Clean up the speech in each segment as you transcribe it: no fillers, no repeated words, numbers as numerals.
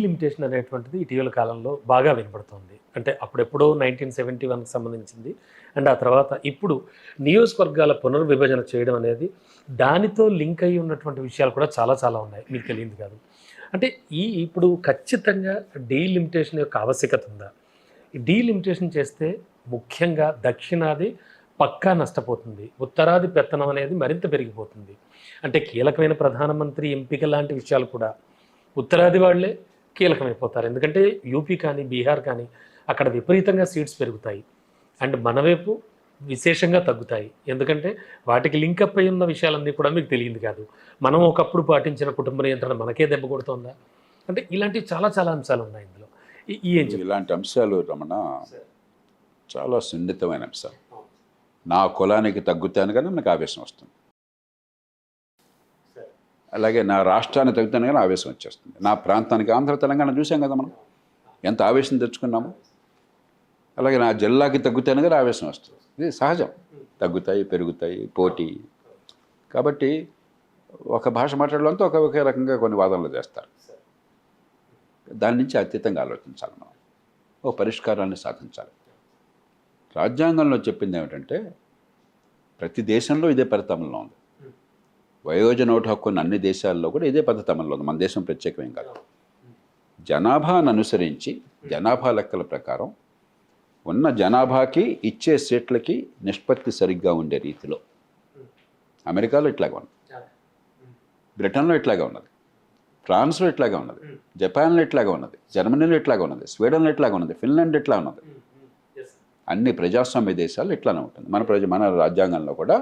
Delimitation అనేటువంటిది ఇటీవల కాలంలో బాగా వినపడుతుంది. అంటే అప్పుడెప్పుడో 1971కి సంబంధించింది. అండ్ ఆ తర్వాత ఇప్పుడు నియోజకవర్గాల పునర్విభజన చేయడం అనేది దానితో లింక్ అయ్యి ఉన్నటువంటి విషయాలు కూడా చాలా చాలా ఉన్నాయి. మీకు తెలియదు కాదు. అంటే ఇప్పుడు ఖచ్చితంగా డీలిమిటేషన్ యొక్క ఆవశ్యకత ఉందా? ఈ డీలిమిటేషన్ చేస్తే ముఖ్యంగా దక్షిణాది పక్కా నష్టపోతుంది. ఉత్తరాది పెత్తనం అనేది మరింత పెరిగిపోతుంది. అంటే కీలకమైన ప్రధానమంత్రి ఎంపిక లాంటి విషయాలు కూడా ఉత్తరాది వాళ్ళే కీలకమైపోతారు. ఎందుకంటే యూపీ కానీ బీహార్ కానీ అక్కడ విపరీతంగా సీట్స్ పెరుగుతాయి. అండ్ మన వైపు విశేషంగా తగ్గుతాయి. ఎందుకంటే వాటికి లింకప్ అయి ఉన్న విషయాలన్నీ కూడా మీకు తెలియదు కాదు. మనం ఒకప్పుడు పాటించిన కుటుంబ నియంత్రణ మనకే దెబ్బ కొడుతుందా? అంటే ఇలాంటివి చాలా చాలా అంశాలు ఉన్నాయి ఇందులో. ఇలాంటి అంశాలు రమణ చాలా సున్నితమైన అంశాలు. నా కులానికి తగ్గుతాను కానీ నాకు ఆవేశం వస్తుంది, అలాగే నా రాష్ట్రానికి తగ్గుతాను కానీ ఆవేశం వచ్చేస్తుంది. నా ప్రాంతానికి ఆంధ్ర తెలంగాణ చూసాం కదా మనం ఎంత ఆవేశం తెచ్చుకున్నాము. అలాగే నా జిల్లాకి తగ్గుతాను కానీ ఆవేశం వస్తుంది. ఇది సహజం, తగ్గుతాయి పెరుగుతాయి పోటీ. కాబట్టి ఒక భాష మాట్లాడడంతో ఒకే రకంగా కొన్ని వాదనలు చేస్తారు. దాని నుంచి అతీతంగా ఆలోచించాలి, మనం ఓ పరిష్కారాన్ని సాధించాలి. రాజ్యాంగంలో చెప్పింది ఏమిటంటే ప్రతి దేశంలో ఇదే పద్ధతి అమల్లో ఉంది. వయోజన ఓటు హక్కు ఉన్న అన్ని దేశాల్లో కూడా ఇదే పద్ధతి అమల్లో ఉంది. మన దేశం ప్రత్యేకమేం కాదు. జనాభాను అనుసరించి జనాభా లెక్కల ప్రకారం ఉన్న జనాభాకి ఇచ్చే సీట్లకి నిష్పత్తి సరిగ్గా ఉండే రీతిలో అమెరికాలో ఇట్లాగే ఉన్నది, బ్రిటన్లో ఇట్లాగే ఉన్నది, ఫ్రాన్స్లో ఇట్లాగే ఉన్నది, జపాన్లో ఇట్లాగే ఉన్నది, జర్మనీలో ఇట్లాగే ఉన్నది, స్వీడన్లో ఇట్లాగే ఉన్నది, ఫిన్లాండ్ ఇట్లా ఉన్నది. అన్ని ప్రజాస్వామ్య దేశాలు ఇట్లానే ఉంటుంది. మన రాజ్యాంగంలో కూడా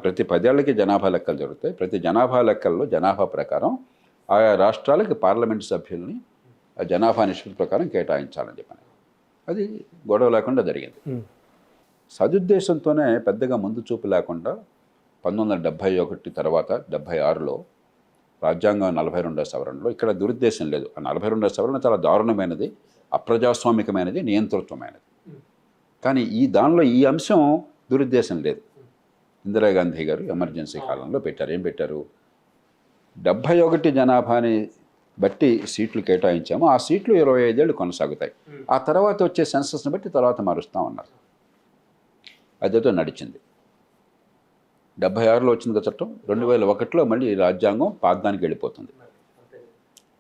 ప్రతి 10 ఏళ్ళకి జనాభా లెక్కలు జరుగుతాయి. ప్రతి జనాభా లెక్కల్లో జనాభా ప్రకారం ఆయా రాష్ట్రాలకి పార్లమెంట్ సభ్యుల్ని జనాభా నిష్పత్తి ప్రకారం కేటాయించాలని చెప్పాను. అది గొడవ లేకుండా జరిగింది. సదుద్దేశంతోనే పెద్దగా ముందు చూపు లేకుండా 1971 తర్వాత 76లో రాజ్యాంగం 42వ సవరణలో ఇక్కడ దురుద్దేశం లేదు. ఆ 42వ సవరణ చాలా దారుణమైనది, అప్రజాస్వామికమైనది, నియంతృత్వమైనది. కానీ దానిలో ఈ అంశం దురుద్దేశం లేదు. ఇందిరాగాంధీ గారు ఎమర్జెన్సీ కాలంలో పెట్టారు. ఏం పెట్టారు? 71 జనాభాని బట్టి సీట్లు కేటాయించాము, ఆ సీట్లు 25 ఏళ్ళు కొనసాగుతాయి, ఆ తర్వాత వచ్చే సెన్సస్ని బట్టి తర్వాత మారుస్తామన్నారు. అదేతో నడిచింది. 76లో వచ్చింది చట్టం, 2001లో మళ్ళీ రాజ్యాంగం పాదానికి వెళ్ళిపోతుంది.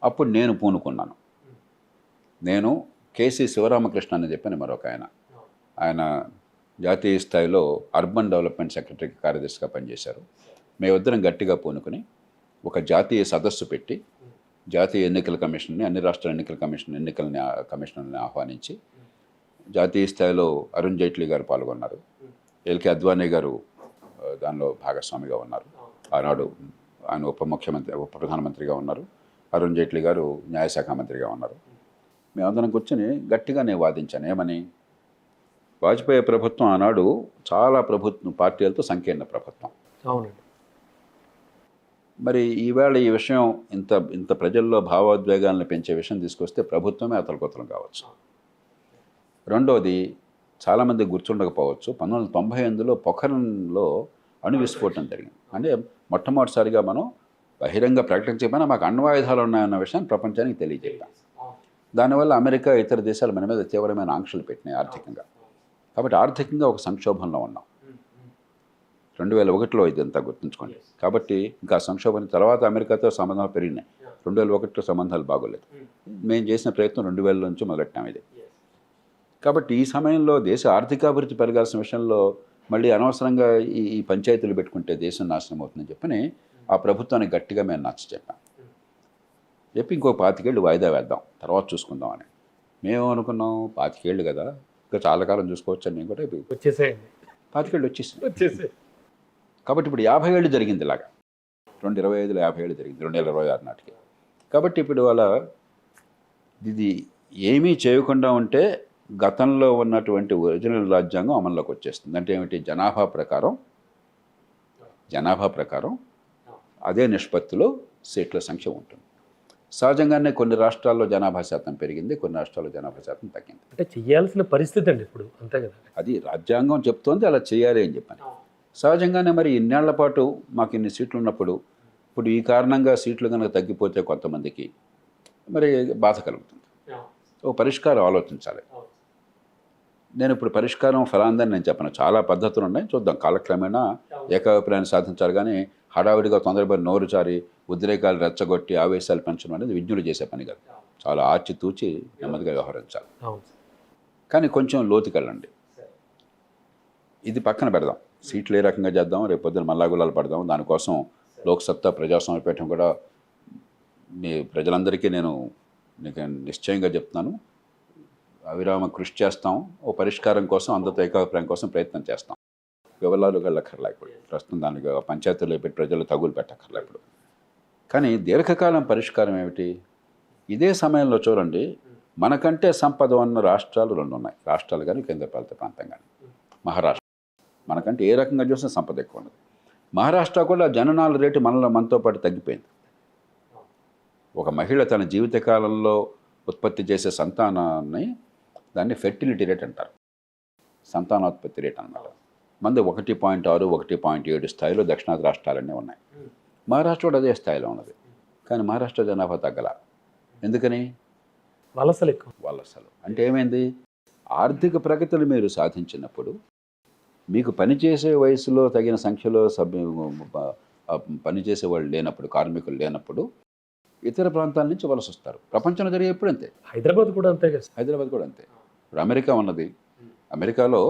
అప్పుడు నేను పూనుకున్నాను. నేను కేసీ శివరామకృష్ణ అని చెప్పని మరొక ఆయన జాతీయ స్థాయిలో అర్బన్ డెవలప్మెంట్ సెక్రటరీకి కార్యదర్శిగా పనిచేశారు. మేమిద్దరం గట్టిగా పూనుకొని ఒక జాతీయ సదస్సు పెట్టి జాతీయ ఎన్నికల కమిషన్ని, అన్ని రాష్ట్రాల ఎన్నికల కమిషనర్ని ఆహ్వానించి జాతీయ స్థాయిలో అరుణ్ జైట్లీ గారు పాల్గొన్నారు, ఎల్కే అద్వానీ గారు దానిలో భాగస్వామిగా ఉన్నారు. ఆనాడు ఆయన ఉప ప్రధానమంత్రిగా ఉన్నారు, అరుణ్ జైట్లీ గారు న్యాయశాఖ మంత్రిగా ఉన్నారు. మేమందరం కూర్చొని గట్టిగా నేను వాదించాను. ఏమని? వాజ్పేయి ప్రభుత్వం ఆనాడు చాలా పార్టీలతో సంకీర్ణ ప్రభుత్వం. అవునండి. మరి ఈవేళ ఈ విషయం ఇంత ప్రజల్లో భావోద్వేగాలను పెంచే విషయం తీసుకొస్తే ప్రభుత్వమే అతలకొతలం కావచ్చు. రెండోది, చాలామంది గుర్తుండకపోవచ్చు, 1998లో పొఖరణ్లో అణు విస్ఫోటనం జరిగింది. అంటే మొట్టమొదటిసారిగా మనం బహిరంగ ప్రకటించకపోయినా మాకు అణ్వాయుధాలు ఉన్నాయన్న విషయాన్ని ప్రపంచానికి తెలియజేద్దాం. దానివల్ల అమెరికా ఇతర దేశాలు మన మీద తీవ్రమైన ఆంక్షలు పెట్టినాయి ఆర్థికంగా. కాబట్టి ఆర్థికంగా ఒక సంక్షోభంలో ఉన్నాం. 2001లో ఇదంతా గుర్తుంచుకోండి. కాబట్టి ఇంకా సంక్షోభం తర్వాత అమెరికాతో సంబంధాలు పెరిగినాయి. 2001లో సంబంధాలు బాగోలేదు. మేము చేసిన ప్రయత్నం 2000 నుంచి మొదలెట్టాం ఇది. కాబట్టి ఈ సమయంలో దేశ ఆర్థికాభివృద్ధి పెరగాల్సిన విషయంలో మళ్ళీ అనవసరంగా ఈ పంచాయతీలు పెట్టుకుంటే దేశం నాశనం అవుతుందని చెప్పని ఆ ప్రభుత్వానికి గట్టిగా మేము చెప్పాం. చెప్పి ఇంకో 25 ఏళ్ళు వాయిదా వేద్దాం, తర్వాత చూసుకుందామని. మేము అనుకున్నాం 25 ఏళ్ళు కదా, ఇంకా చాలా కాలం చూసుకోవచ్చు అని. నేను కూడా వచ్చేసేయండి, 25 ఏళ్ళు వచ్చేసాయి. కాబట్టి ఇప్పుడు 50 ఏళ్ళు జరిగింది. ఇలాగా 2025లో 50 ఏళ్ళు జరిగింది, 2026 నాటికి. కాబట్టి ఇప్పుడు వాళ్ళ ఇది ఏమీ చేయకుండా ఉంటే గతంలో ఉన్నటువంటి ఒరిజినల్ రాజ్యాంగం అమల్లోకి వచ్చేస్తుంది. అంటే ఏమిటి? జనాభా ప్రకారం అదే నిష్పత్తిలో సీట్ల సంఖ్య ఉంటుంది. సహజంగానే కొన్ని రాష్ట్రాల్లో జనాభా శాతం పెరిగింది, కొన్ని రాష్ట్రాల్లో జనాభా శాతం తగ్గింది. అంటే చేయాల్సిన పరిస్థితి అండి ఇప్పుడు, అంతే కదా. అది రాజ్యాంగం చెప్తోంది, అలా చేయాలి అని చెప్పాను. సహజంగానే మరి ఇన్నేళ్ల పాటు మాకు ఇన్ని సీట్లు ఉన్నప్పుడు ఇప్పుడు ఈ కారణంగా సీట్లు కనుక తగ్గిపోతే కొంతమందికి మరి బాధ కలుగుతుంది. ఓ పరిష్కారం ఆలోచించాలి. నేను ఇప్పుడు పరిష్కారం ఫలాందని నేను చెప్పను. చాలా పద్ధతులు ఉన్నాయి, చూద్దాం. కాలక్రమేణా ఏకాభిప్రాయాన్ని సాధించాలి, కానీ హడావిడిగా తొందరపడి నోరు జారి ఉద్రేకాలు రెచ్చగొట్టి ఆవేశాలు పెంచడం అనేది విజ్ఞులు చేసే పని కాదు. చాలా ఆచితూచి నెమ్మదిగా వ్యవహరించాలి. కానీ కొంచెం లోతుకెళ్ళండి. ఇది పక్కన పెడదాం, సీట్లు ఏ రకంగా చేద్దాం, రేపు పొద్దున మల్లాగులాలు పడదాం. దానికోసం లోక్సత్తా ప్రజాస్వామ్య పీఠం కూడా మీ ప్రజలందరికీ నేను నిశ్చయంగా చెప్తున్నాను, అవిరామ కృషి చేస్తాం. ఓ పరిష్కారం కోసం, అందరితో ఏకాభిప్రాయం కోసం ప్రయత్నం చేస్తాం. వివరాలు వెళ్ళక్కర్లే ఇప్పుడు, ప్రస్తుతం దానికి పంచాయతీలో పెట్టి ప్రజలు తగులు పెట్టక్కర్లే ఇప్పుడు. కానీ దీర్ఘకాలం పరిష్కారం ఏమిటి? ఇదే సమయంలో చూడండి, మనకంటే సంపద ఉన్న రాష్ట్రాలు 2 ఉన్నాయి. రాష్ట్రాలు కానీ కేంద్రపాలిత ప్రాంతం కానీ. మహారాష్ట్ర మనకంటే ఏ రకంగా చూసినా సంపద ఎక్కువ ఉన్నది. మహారాష్ట్ర కూడా జననాల రేటు మనతో పాటు తగ్గిపోయింది. ఒక మహిళ తన జీవితకాలంలో ఉత్పత్తి చేసే సంతానాన్ని దాన్ని ఫెర్టిలిటీ రేట్ అంటారు, సంతానోత్పత్తి రేట్ అన్నమాట. మంది 1.6, 1.7 స్థాయిలో దక్షిణాది రాష్ట్రాలన్నీ ఉన్నాయి. మహారాష్ట్ర కూడా అదే స్థాయిలో ఉన్నది. కానీ మహారాష్ట్ర జనాభా తగ్గల. ఎందుకని? వలసలు. అంటే ఏమైంది? ఆర్థిక ప్రగతిని మీరు సాధించినప్పుడు మీకు పనిచేసే వయసులో తగిన సంఖ్యలో పనిచేసే వాళ్ళు లేనప్పుడు, కార్మికులు లేనప్పుడు ఇతర ప్రాంతాల నుంచి వలస వస్తారు. ప్రపంచంలో జరిగే ఎప్పుడు అంతే. హైదరాబాద్ కూడా అంతే. ఇప్పుడు అమెరికా ఉన్నది. అమెరికాలో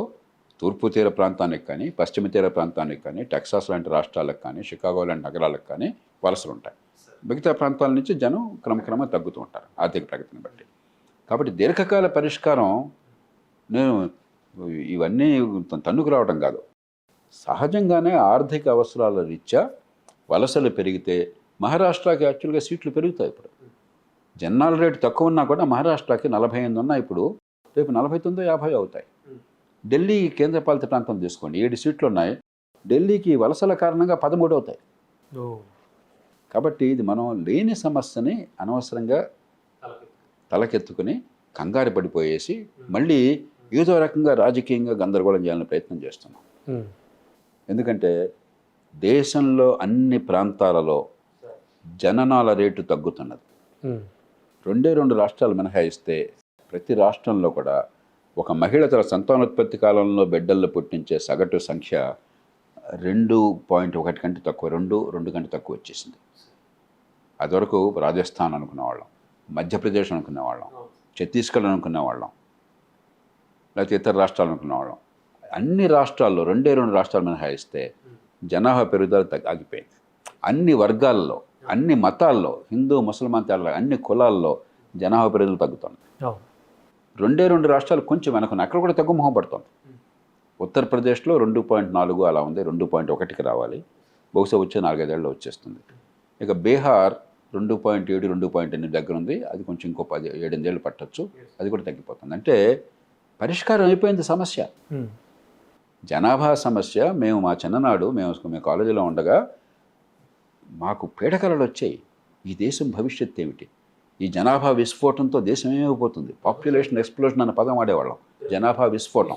తూర్పు తీర ప్రాంతానికి కానీ, పశ్చిమ తీర ప్రాంతానికి కానీ, టెక్సాస్ లాంటి రాష్ట్రాలకు కానీ, షికాగో లాంటి నగరాలకు కానీ వలసలు ఉంటాయి. మిగతా ప్రాంతాల నుంచి జనం క్రమక్రమంగా తగ్గుతూ ఉంటారు ఆర్థిక ప్రగతిని బట్టి. కాబట్టి దీర్ఘకాల పరిష్కారం నేను ఇవన్నీ తన్నుకు రావడం కాదు, సహజంగానే ఆర్థిక అవసరాల రీత్యా వలసలు పెరిగితే మహారాష్ట్రకి యాక్చువల్గా సీట్లు పెరుగుతాయి. ఇప్పుడు జనాల రేటు తక్కువ ఉన్నా కూడా మహారాష్ట్రకి 48 ఉన్నాయి, ఇప్పుడు రేపు 49, 50 అవుతాయి. ఢిల్లీ కేంద్రపాలిత ప్రాంతం తీసుకోండి, 7 సీట్లు ఉన్నాయి. ఢిల్లీకి వలసల కారణంగా 13 అవుతాయి. కాబట్టి ఇది మనం లేని సమస్యని అనవసరంగా తలకెత్తుకుని కంగారు పడిపోయేసి మళ్ళీ ఏదో రకంగా రాజకీయంగా గందరగోళం చేయాలని ప్రయత్నం చేస్తున్నాం. ఎందుకంటే దేశంలో అన్ని ప్రాంతాలలో జననాల రేటు తగ్గుతున్నది. 2 రాష్ట్రాలు మినహాయిస్తే ప్రతి రాష్ట్రంలో కూడా ఒక మహిళ తన సంతానోత్పత్తి కాలంలో బిడ్డల్లో పుట్టించే సగటు సంఖ్య 2.1 కంటే తక్కువ, 2 కంటే తక్కువ వచ్చేసింది. అదివరకు రాజస్థాన్ అనుకునేవాళ్ళం, మధ్యప్రదేశ్ అనుకునేవాళ్ళం, ఛత్తీస్గఢ్ అనుకునేవాళ్ళం, లేకపోతే ఇతర రాష్ట్రాలు అనుకునేవాళ్ళం. అన్ని రాష్ట్రాల్లో 2 రాష్ట్రాలు మినహాయిస్తే జనాభా పెరుగుదల ఆగిపోయింది. అన్ని వర్గాల్లో, అన్ని మతాల్లో, హిందూ ముసల్మాన్ తేడా అన్ని కులాల్లో జనాభా పెరుగుదల తగ్గుతుంది. 2 రాష్ట్రాలు కొంచెం వెనకున్నాయి, అక్కడ కూడా తగ్గుముఖం పడుతుంది. ఉత్తరప్రదేశ్లో 2.4 అలా ఉంది, 2.1కి రావాలి, బహుశా వచ్చే 4-5 ఏళ్ళలో వచ్చేస్తుంది. ఇక బీహార్ 2.7, 2.8 దగ్గర ఉంది, అది కొంచెం ఇంకో 7-8 ఏళ్ళు పట్టచ్చు, అది కూడా తగ్గిపోతుంది. అంటే పరిష్కారం అయిపోయింది సమస్య, జనాభా సమస్య. మేము మా చిన్ననాడు మేము కాలేజీలో ఉండగా మాకు పీడకలలు వచ్చాయి, ఈ దేశం భవిష్యత్తు ఏమిటి, ఈ జనాభా విస్ఫోటంతో దేశం ఏమైపోతుంది, పాపులేషన్ ఎక్స్ప్లోజన్ అనే పదం వాడేవాళ్ళం, జనాభా విస్ఫోటం.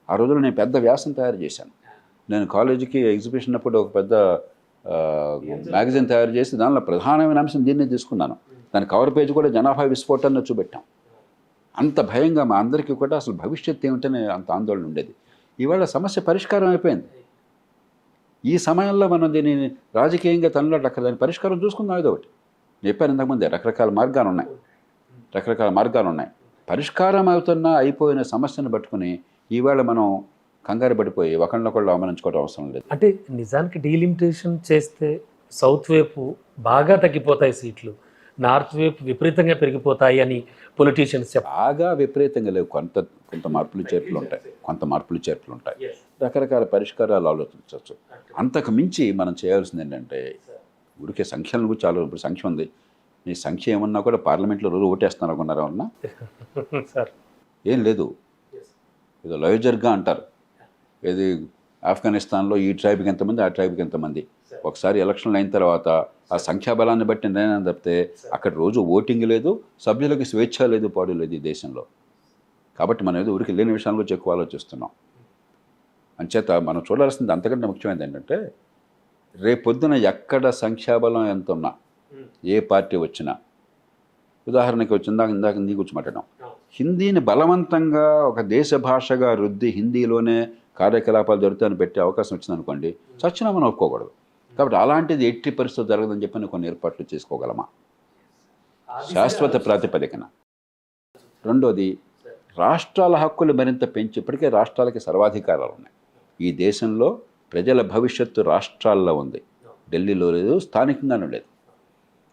ఆ రోజుల్లో నేను పెద్ద వ్యాసం తయారు చేశాను. నేను కాలేజీకి ఎగ్జిబిషన్ అప్పుడు ఒక పెద్ద మ్యాగజైన్ తయారు చేసి దానిలో ప్రధానమైన అంశం దీన్నే తీసుకున్నాను. దాని కవర్ పేజ్ కూడా జనాభా విస్ఫోటాన్ని చూపెట్టాం. అంత భయంగా మా అందరికీ కూడా అసలు భవిష్యత్తు ఏమిటనే అంత ఆందోళన ఉండేది. ఇవాళ సమస్య పరిష్కారం అయిపోయింది. ఈ సమయంలో మనం దీనిని రాజకీయంగా తనలాడక్కర్ దాని పరిష్కారం చూసుకుందాం. ఏదో ఒకటి చెప్పాను ఇంతకుముందే, రకరకాల మార్గాలు ఉన్నాయి. పరిష్కారం అయిపోయిన సమస్యను పట్టుకుని ఈవేళ మనం కంగారు పడిపోయి ఒకళ్ళనొకళ్ళు అవమానించుకోవడం అవసరం లేదు. అంటే నిజానికి డీలిమిటేషన్ చేస్తే సౌత్ వైపు బాగా తగ్గిపోతాయి సీట్లు, నార్త్ వైపు విపరీతంగా పెరిగిపోతాయి అని పొలిటీషియన్స్ బాగా విపరీతంగా లేవు, కొంత మార్పులు చేర్పులు ఉంటాయి. రకరకాల పరిష్కారాలు ఆలోచించవచ్చు. అంతకు మించి మనం చేయాల్సింది ఏంటంటే, ఊరికే సంఖ్యలను గురించి ఇప్పుడు సంఖ్య ఉంది, మీ సంఖ్య ఏమన్నా కూడా పార్లమెంట్లో రోజు ఓటేస్తున్నారు అనుకున్నారా అన్నా? ఏం లేదు. ఏదో లయోజర్గా అంటారు, ఏది ఆఫ్ఘనిస్తాన్లో ఈ ట్రైబ్కి ఎంతమంది, ఆ ట్రైబ్కి ఎంతమంది. ఒకసారి ఎలక్షన్లు అయిన తర్వాత ఆ సంఖ్యాబలాన్ని బట్టి నిర్ణయం తప్పితే అక్కడ రోజు ఓటింగ్ లేదు, సభ్యులకి స్వేచ్ఛ లేదు, పాడు లేదు ఈ దేశంలో. కాబట్టి మనం ఏదో ఊరికి లేని విషయాల గురించి ఎక్కువ ఆలోచిస్తున్నాం. అంచేత మనం చూడాల్సింది అంతకంటే ముఖ్యమైనది ఏంటంటే, రేపొద్దున ఎక్కడ సంఖ్యాబలం ఎంత ఉన్నా, ఏ పార్టీ వచ్చినా ఉదాహరణకి ఇందాక హిందీ గురించి మాట్లాడాం. హిందీని బలవంతంగా ఒక దేశ భాషగా రుద్ది హిందీలోనే కార్యకలాపాలు జరుగుతాయని పెట్టే అవకాశం వచ్చిందనుకోండి, చచ్చినా మనం ఒప్పుకోకూడదు. కాబట్టి అలాంటిది ఎట్టి పరిస్థితి జరగదని చెప్పి కొన్ని ఏర్పాట్లు చేసుకోగలమా శాశ్వత ప్రాతిపదికన. రెండోది, రాష్ట్రాల హక్కులు మరింత పెంచి, ఇప్పటికే రాష్ట్రాలకి సర్వాధికారాలు ఉన్నాయి. ఈ దేశంలో ప్రజల భవిష్యత్తు రాష్ట్రాల్లో ఉంది, ఢిల్లీలో లేదు, స్థానికంగానూ లేదు.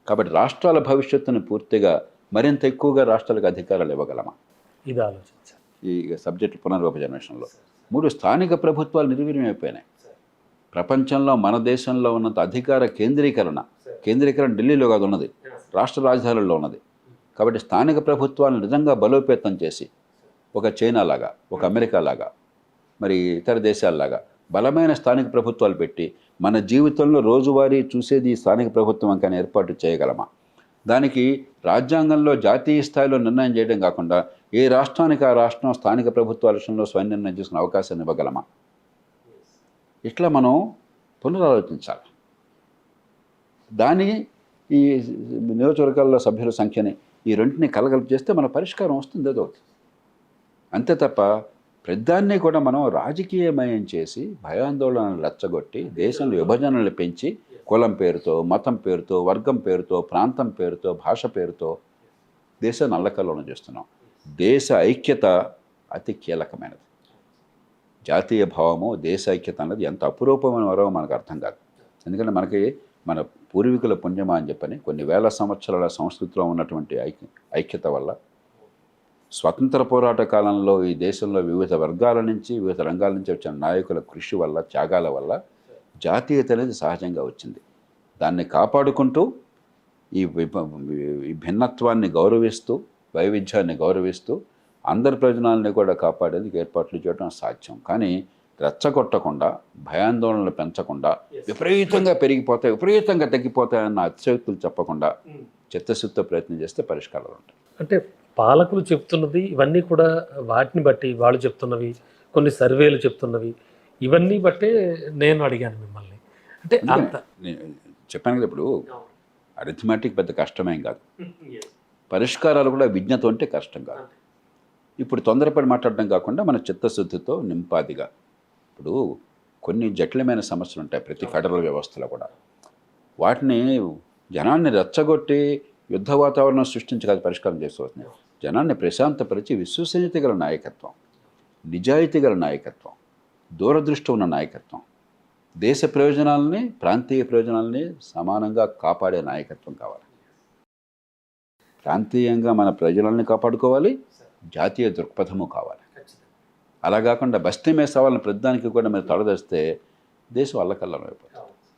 కాబట్టి రాష్ట్రాల భవిష్యత్తును పూర్తిగా మరింత ఎక్కువగా రాష్ట్రాలకు అధికారాలు ఇవ్వగలమా, ఇది ఆలోచించాలి ఈ సబ్జెక్టు పునర్విభజన విషయంలో. 3, స్థానిక ప్రభుత్వాలు నిర్వీర్యం అయిపోయినాయి. ప్రపంచంలో మన దేశంలో ఉన్నంత అధికార కేంద్రీకరణ ఢిల్లీలో కాదు ఉన్నది, రాష్ట్ర రాజధానుల్లో ఉన్నది. కాబట్టి స్థానిక ప్రభుత్వాలను నిజంగా బలోపేతం చేసి, ఒక చైనా లాగా, ఒక అమెరికా లాగా, మరి ఇతర దేశాల్లాగా బలమైన స్థానిక ప్రభుత్వాలు పెట్టి మన జీవితంలో రోజువారీ చూసేది స్థానిక ప్రభుత్వం కానీ ఏర్పాటు చేయగలమా? దానికి రాజ్యాంగంలో జాతీయ స్థాయిలో నిర్ణయం చేయడం కాకుండా ఏ రాష్ట్రానికి ఆ రాష్ట్రం స్థానిక ప్రభుత్వాల విషయంలో స్వయం నిర్ణయం చేసుకునే అవకాశాన్ని ఇవ్వగలమా? ఇట్లా మనం పునరాలోచించాలి. దాని ఈ నియోజకవర్గాల్లో సభ్యుల సంఖ్యని ఈ రెంటిని కలగలిపి చేస్తే మన పరిష్కారం వస్తుంది ఏదో ఒకటి. అంతే తప్ప ప్రధాన్ని కూడా మనం రాజకీయమయం చేసి భయాందోళనలు రెచ్చగొట్టి దేశంలో విభజనలు పెంచి కులం పేరుతో, మతం పేరుతో, వర్గం పేరుతో, ప్రాంతం పేరుతో, భాష పేరుతో దేశాన్ని అల్లకల్లోలం చేస్తున్నాం. దేశ ఐక్యత అతి కీలకమైనది. జాతీయ భావము, దేశ ఐక్యత అన్నది ఎంత అపురూపమైన వరో మనకు అర్థం కాదు. ఎందుకంటే మనకి మన పూర్వీకుల పుణ్యమా అని చెప్పని కొన్ని వేల సంవత్సరాల సంస్కృతిలో ఉన్నటువంటి ఐక్యత వల్ల, స్వతంత్ర పోరాట కాలంలో ఈ దేశంలో వివిధ వర్గాల నుంచి, వివిధ రంగాల నుంచి వచ్చిన నాయకుల కృషి వల్ల, త్యాగాల వల్ల జాతీయత అనేది సహజంగా వచ్చింది. దాన్ని కాపాడుకుంటూ ఈ భిన్నత్వాన్ని గౌరవిస్తూ, వైవిధ్యాన్ని గౌరవిస్తూ అందరి ప్రయోజనాలని కూడా కాపాడేందుకు ఏర్పాట్లు చేయడం సాధ్యం. కానీ రెచ్చగొట్టకుండా, భయాందోళనలు పెంచకుండా, విపరీతంగా పెరిగిపోతాయి, విపరీతంగా తగ్గిపోతాయన్న అతిశయోక్తులు చెప్పకుండా చిత్తశుద్ధితో ప్రయత్నం చేస్తే పరిష్కారాలు ఉంటాయి. అంటే పాలకులు చెప్తున్నది ఇవన్నీ కూడా వాటిని బట్టి, వాళ్ళు చెప్తున్నవి, కొన్ని సర్వేలు చెప్తున్నవి, ఇవన్నీ బట్టే నేను అడిగాను మిమ్మల్ని. అంటే అంత చెప్పాను కదా, ఇప్పుడు అరిథమెటిక్ పెద్ద కష్టమేం కాదు, పరిష్కారాలు కూడా విజ్ఞత ఉంటే కష్టం కాదు. ఇప్పుడు తొందరపడి మాట్లాడడం కాకుండా మన చిత్తశుద్ధితో నింపాదిగా, ఇప్పుడు కొన్ని జటిలమైన సమస్యలు ఉంటాయి ప్రతి ఫెడరల్ వ్యవస్థలో కూడా. వాటిని జనాన్ని రెచ్చగొట్టి యుద్ధ వాతావరణం సృష్టించి కాదు పరిష్కారం చేసుకోవచ్చు. జనాన్ని ప్రశాంతపరిచి విశ్వసనీయత గల నాయకత్వం, నిజాయితీ గల నాయకత్వం, దూరదృష్టి ఉన్న నాయకత్వం, దేశ ప్రయోజనాలని, ప్రాంతీయ ప్రయోజనాలని సమానంగా కాపాడే నాయకత్వం కావాలి. ప్రాంతీయంగా మన ప్రయోజనాలని కాపాడుకోవాలి, జాతీయ దృక్పథము కావాలి. అలా కాకుండా బస్తీ మీద సవాళ్ళని ప్రతిదానికి కూడా మీరు తొడదస్తే దేశం అల్లకల్లం అయిపోతుంది.